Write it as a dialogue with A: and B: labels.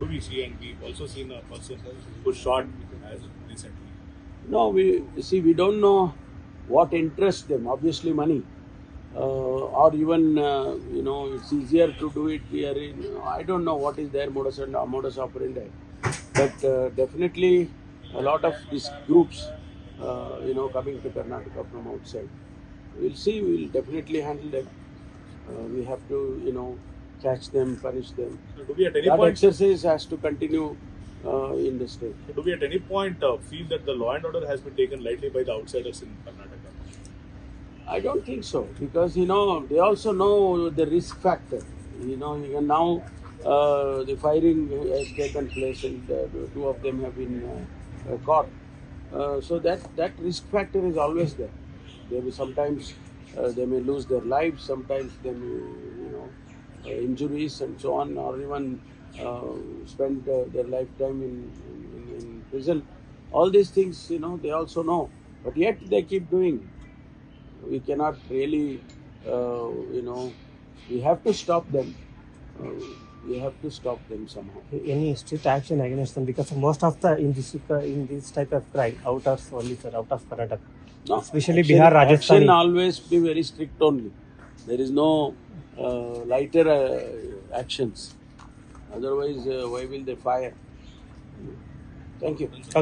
A: do we see? And we've also seen a person who was shot as recently.
B: No, we don't know what interests them. Obviously, money, or even it's easier to do it here. I don't know what is their modus operandi, but definitely a lot of these groups, coming to Karnataka from outside. We'll see. We'll definitely handle them. We have to, catch them, punish them.
A: So do we at any
B: That
A: point
B: exercise has to continue in the state.
A: do we at any point feel that the law and order has been taken lightly by the outsiders in Karnataka?
B: I don't think so, because they also know the risk factor. Even now the firing has taken place, and two of them have been caught. So that risk factor is always there. They will sometimes they may lose their lives, sometimes they may injuries and so on, or even spend their lifetime in prison. All these things, they also know, but yet they keep doing. We cannot really, we have to stop them. We have to stop them somehow.
C: Any strict action against them, because most of the in this type of crime out of Karnataka,
B: No,
C: especially
B: action,
C: Bihar, Rajasthan.
B: action always be very strict only. There is no lighter actions. Otherwise, why will they fire? Thank you.
C: Okay.